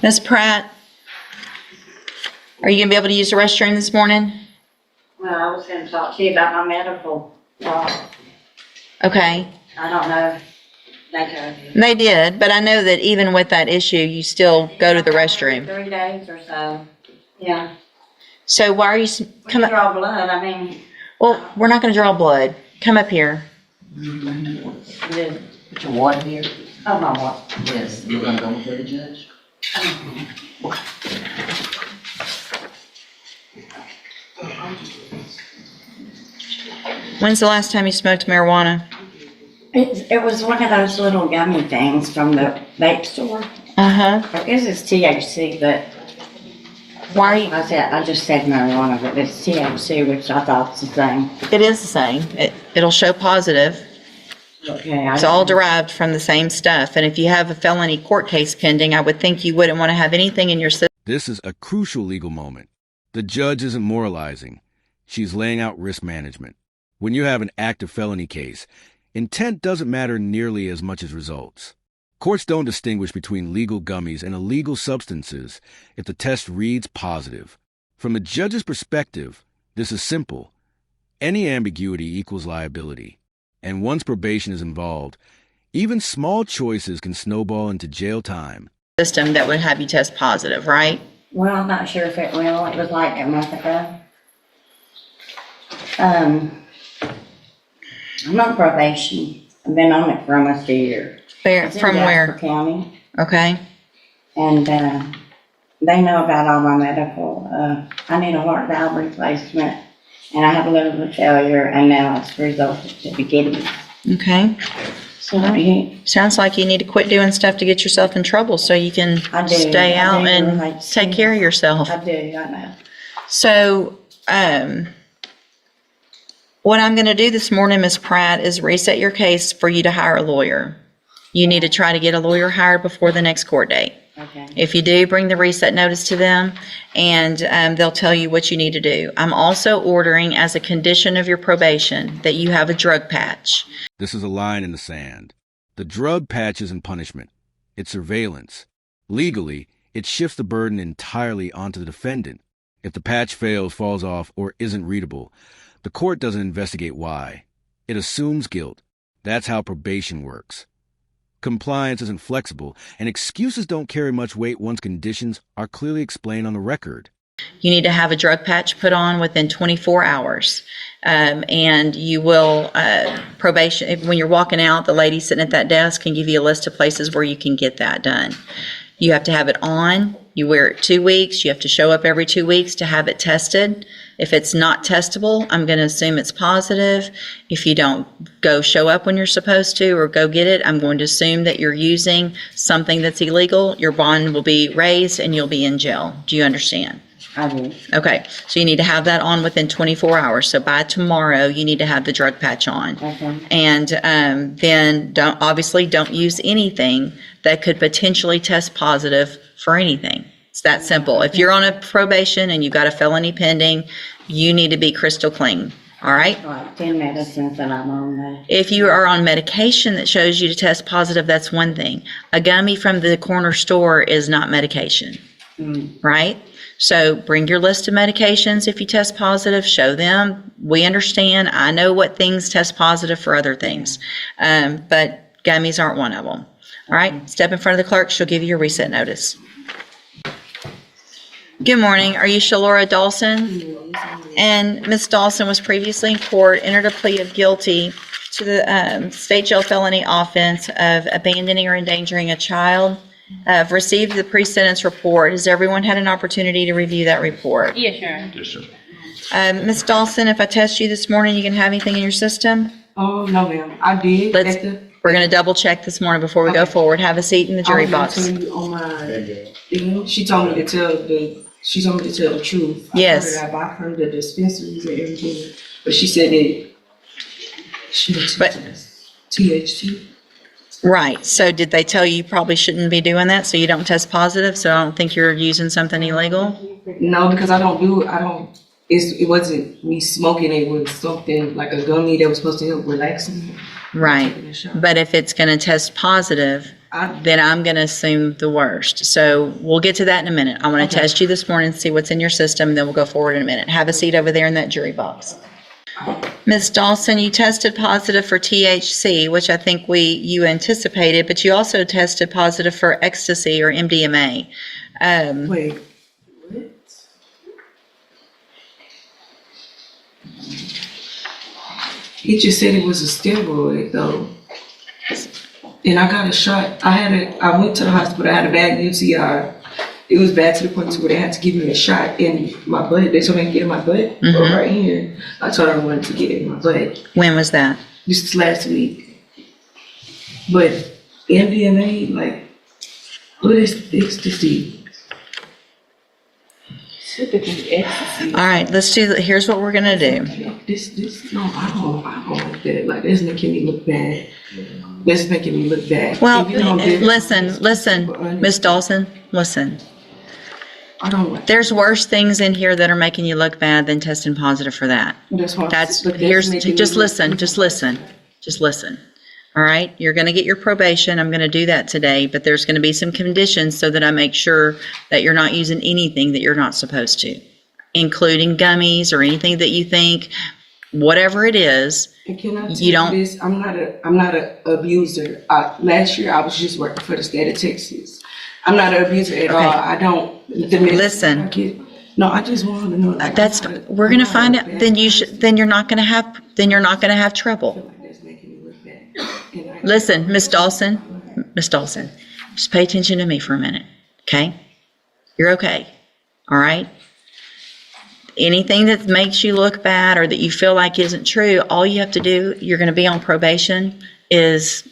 Ms. Pratt, are you going to be able to use the restroom this morning? Well, I was going to talk to you about my medical. Okay. I don't know if they told you. They did, but I know that even with that issue, you still go to the restroom. 3 days or so. Yeah. So why are you Come draw blood. I mean. Well, we're not going to draw blood. Come up here. Put your water here. Oh, my what? Yes, you're gonna go before the judge. When's the last time you smoked marijuana? It was one of those little gummy things from the vape store. Uh-huh. I guess it's THC, but Why are you? I just said marijuana, but it's THC, which I thought was the same. It is the same. It'll show positive. Okay. It's all derived from the same stuff. And if you have a felony court case pending, I would think you wouldn't want to have anything in your system. This is a crucial legal moment. The judge isn't moralizing. She's laying out risk management. When you have an active felony case, intent doesn't matter nearly as much as results. Courts don't distinguish between legal gummies and illegal substances if the test reads positive. From a judge's perspective, this is simple. Any ambiguity equals liability. And once probation is involved, even small choices can snowball into jail time. System that would have you test positive, right? Well, I'm not sure if it will. It was like a month ago. I'm on probation. I've been on it for almost a year. It's in From where? Jasper County. Okay. And they know about all my medical. I need a heart valve replacement, and I have a liver failure, and now it's resulted to be kidneys. Okay. So he, Sounds like you need to quit doing stuff to get yourself in trouble so you can stay out and take care of yourself. I do, I know. So, what I'm going to do this morning, Ms. Pratt, is reset your case for you to hire a lawyer. You need to try to get a lawyer hired before the next court date. Okay. If you do, bring the reset notice to them, and they'll tell you what you need to do. I'm also ordering, as a condition of your probation, that you have a drug patch. This is a line in the sand. The drug patch isn't punishment. It's surveillance. Legally, it shifts the burden entirely onto the defendant. If the patch fails, falls off, or isn't readable, the court doesn't investigate why. It assumes guilt. That's how probation works. Compliance isn't flexible, and excuses don't carry much weight once conditions are clearly explained on the record. You need to have a drug patch put on within 24 hours. And you will, probation, when you're walking out, the lady sitting at that desk can give you a list of places where you can get that done. You have to have it on. You wear it 2 weeks. You have to show up every 2 weeks to have it tested. If it's not testable, I'm going to assume it's positive. If you don't go show up when you're supposed to or go get it, I'm going to assume that you're using something that's illegal. Your bond will be raised and you'll be in jail. Do you understand? I do. Okay, so you need to have that on within 24 hours. So by tomorrow, you need to have the drug patch on. Okay. And then don't use anything that could potentially test positive for anything. It's that simple. If you're on a probation and you've got a felony pending, you need to be crystal clean. All right? Like 10 medicines that I'm on there. If you are on medication that shows you to test positive, that's one thing. A gummy from the corner store is not medication, right? So bring your list of medications. If you test positive, show them. We understand. I know what things test positive for other things, but gummies aren't one of them. All right, step in front of the clerk. She'll give you your reset notice. Good morning. Are you Shalora Dawson? And Ms. Dawson was previously in court, entered a plea of guilty to the state jail felony offense of abandoning or endangering a child. I've received the pre-sentence report. Has everyone had an opportunity to review that report? Yes, sir. Yes, sir. Ms. Dawson, if I test you this morning, you can have anything in your system? Oh, no, ma'am. I did. We're going to double check this morning before we go forward. Have a seat in the jury box. On my thing, she told me to tell the truth. Yes. I heard the dispensaries and everything, but she said that she was THC. Right. So did they tell you probably shouldn't be doing that so you don't test positive? So I don't think you're using something illegal? No, because it wasn't me smoking. It was something like a gummy that was supposed to help relax me. Right. But if it's going to test positive, then I'm going to assume the worst. So we'll get to that in a minute. I want to test you this morning, see what's in your system, and then we'll go forward in a minute. Have a seat over there in that jury box. Ms. Dawson, you tested positive for THC, which I think you anticipated, but you also tested positive for ecstasy or MDMA. Wait, what? He just said it was a steroid though. And I got a shot. I went to the hospital, I had a bad UTI. It was bad to the point where they had to give me a shot in my butt. They told me to get in my butt, or right here. I told them I wanted to get it in my butt. When was that? This was last week. But MDMA, like, what is ecstasy? Ecstasy. All right, let's do, here's what we're going to do. No, I don't like that. Like, that's making me look bad. That's making me look bad. Well, listen, Miss Dawson, listen. I don't like There's worse things in here that are making you look bad than testing positive for that. Just listen. All right, you're going to get your probation. I'm going to do that today, but there's going to be some conditions so that I make sure that you're not using anything that you're not supposed to, including gummies or anything that you think, whatever it is. And can I tell you this? I'm not an abuser. Last year I was just working for the state of Texas. I'm not an abuser at all. I don't. Listen. No, I just wanted to know. Like, we're going to find out. Then you're not going to have trouble. That's making me look bad. Listen, Miss Dawson, just pay attention to me for a minute, okay? You're okay, all right? Anything that makes you look bad or that you feel like isn't true, all you have to do, you're going to be on probation, is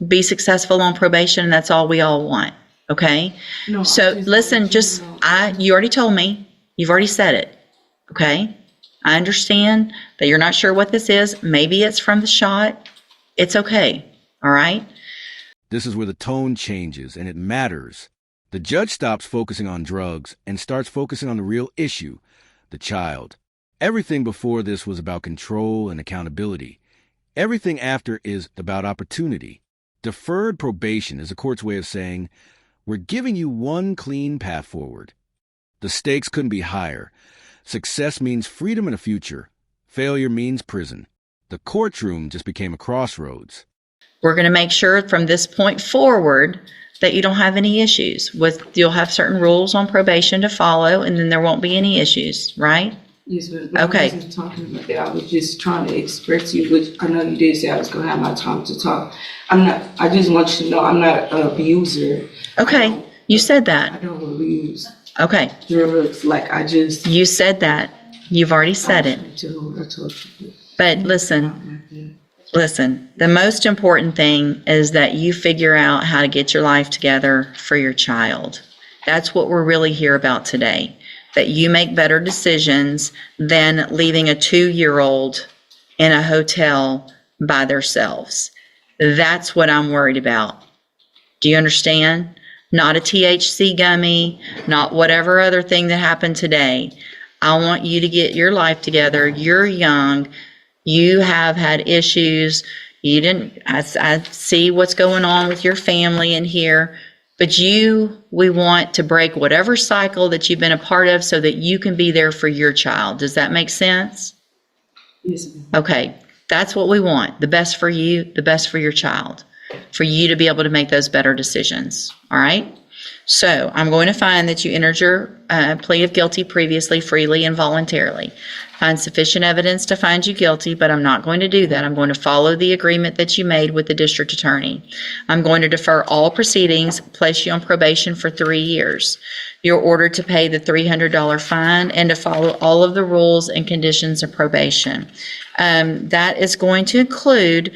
be successful on probation, and that's all we all want, okay? No, so listen, you already told me, you've already said it, okay? I understand that you're not sure what this is. Maybe it's from the shot. It's okay. All right? This is where the tone changes, and it matters. The judge stops focusing on drugs and starts focusing on the real issue, the child. Everything before this was about control and accountability. Everything after is about opportunity. Deferred probation is the court's way of saying, we're giving you one clean path forward. The stakes couldn't be higher. Success means freedom and a future. Failure means prison. The courtroom just became a crossroads. We're going to make sure from this point forward that you don't have any issues. You'll have certain rules on probation to follow, and then there won't be any issues, right? Yes, but okay. I wasn't talking about that. I was just trying to express to you, which I know you did say I was going to have my time to talk. I just want you to know I'm not an abuser. Okay, you said that. I don't abuse. Okay. Drugs, like You said that. You've already said it. But listen, the most important thing is that you figure out how to get your life together for your child. That's what we're really here about today. That you make better decisions than leaving a 2-year-old in a hotel by themselves. That's what I'm worried about. Do you understand? Not a THC gummy, not whatever other thing that happened today. I want you to get your life together. You're young. You have had issues. I see what's going on with your family in here. But we want to break whatever cycle that you've been a part of so that you can be there for your child. Does that make sense? Yes, ma'am. Okay. That's what we want. The best for you, the best for your child. For you to be able to make those better decisions. All right? So I'm going to find that you entered your plea of guilty previously, freely and voluntarily. Find sufficient evidence to find you guilty, but I'm not going to do that. I'm going to follow the agreement that you made with the district attorney. I'm going to defer all proceedings, place you on probation for 3 years. You're ordered to pay the $300 fine and to follow all of the rules and conditions of probation. That is going to include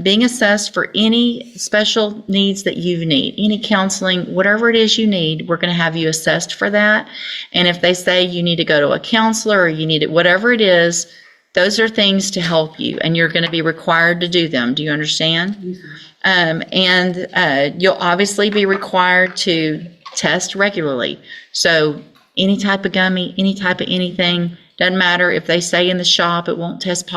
being assessed for any special needs that you need, any counseling, whatever it is you need. We're going to have you assessed for that. And if they say you need to go to a counselor or you need it, whatever it is, those are things to help you, and you're going to be required to do them. Do you understand? And you'll obviously be required to test regularly. So any type of gummy, any type of anything, doesn't matter if they say in the shop it won't test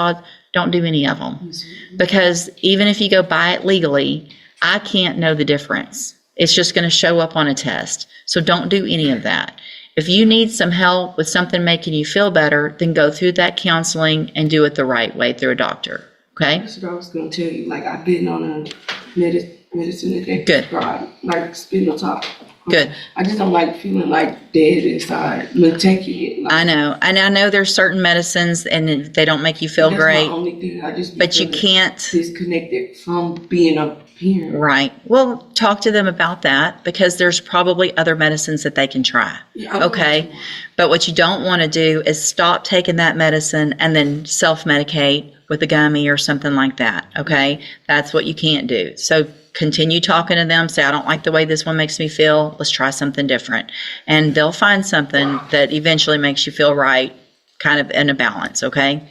don't do any of them. Because even if you go buy it legally, I can't know the difference. It's just going to show up on a test. So don't do any of that. If you need some help with something making you feel better, then go through that counseling and do it the right way through a doctor. Okay? That's what I was gonna tell you. Like, I've been on a medicine that they Good. prescribe, like spinal tap. Good. I just don't like feeling like dead inside. I'm taking it. Like, I know. And I know there's certain medicines and they don't make you feel that's great, my only thing. I just be but you feeling can't. disconnected from being a parent. Right. Well, talk to them about that because there's probably other medicines that they can try. Yeah, I know Okay. what you want. But what you don't want to do is stop taking that medicine and then self-medicate with a gummy or something like that. Okay. That's what you can't do. So continue talking to them. Say, I don't like the way this one makes me feel. Let's try something different. And they'll find something that eventually makes you feel right, kind of in a balance. Okay.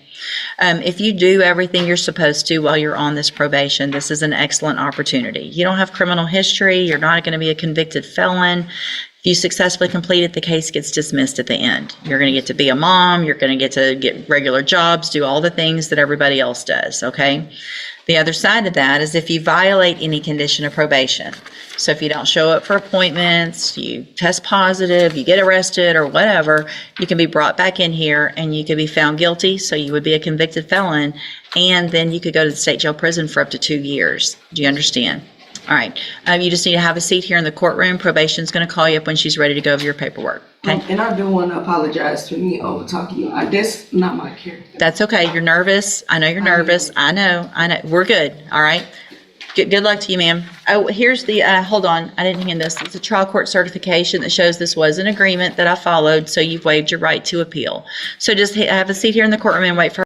If you do everything you're supposed to while you're on this probation, this is an excellent opportunity. You don't have criminal history. You're not going to be a convicted felon. If you successfully complete it, the case gets dismissed at the end. You're going to get to be a mom. You're going to get regular jobs, do all the things that everybody else does. Okay. The other side of that is if you violate any condition of probation. So if you don't show up for appointments, you test positive, you get arrested or whatever, you can be brought back in here and you could be found guilty. So you would be a convicted felon. And then you could go to the state jail prison for up to 2 years. Do you understand? All right. You just need to have a seat here in the courtroom. Probation's going to call you up when she's ready to go over your paperwork. Okay. And I do want to apologize for me over talking. That's not my character. That's okay. You're nervous. I know you're nervous. I know. We're good. All right. Good luck to you, ma'am. Oh, here's the, hold on. I didn't hand this. It's a trial court certification that shows this was an agreement that I followed, so you've waived your right to appeal. So just have a seat here in the courtroom and wait for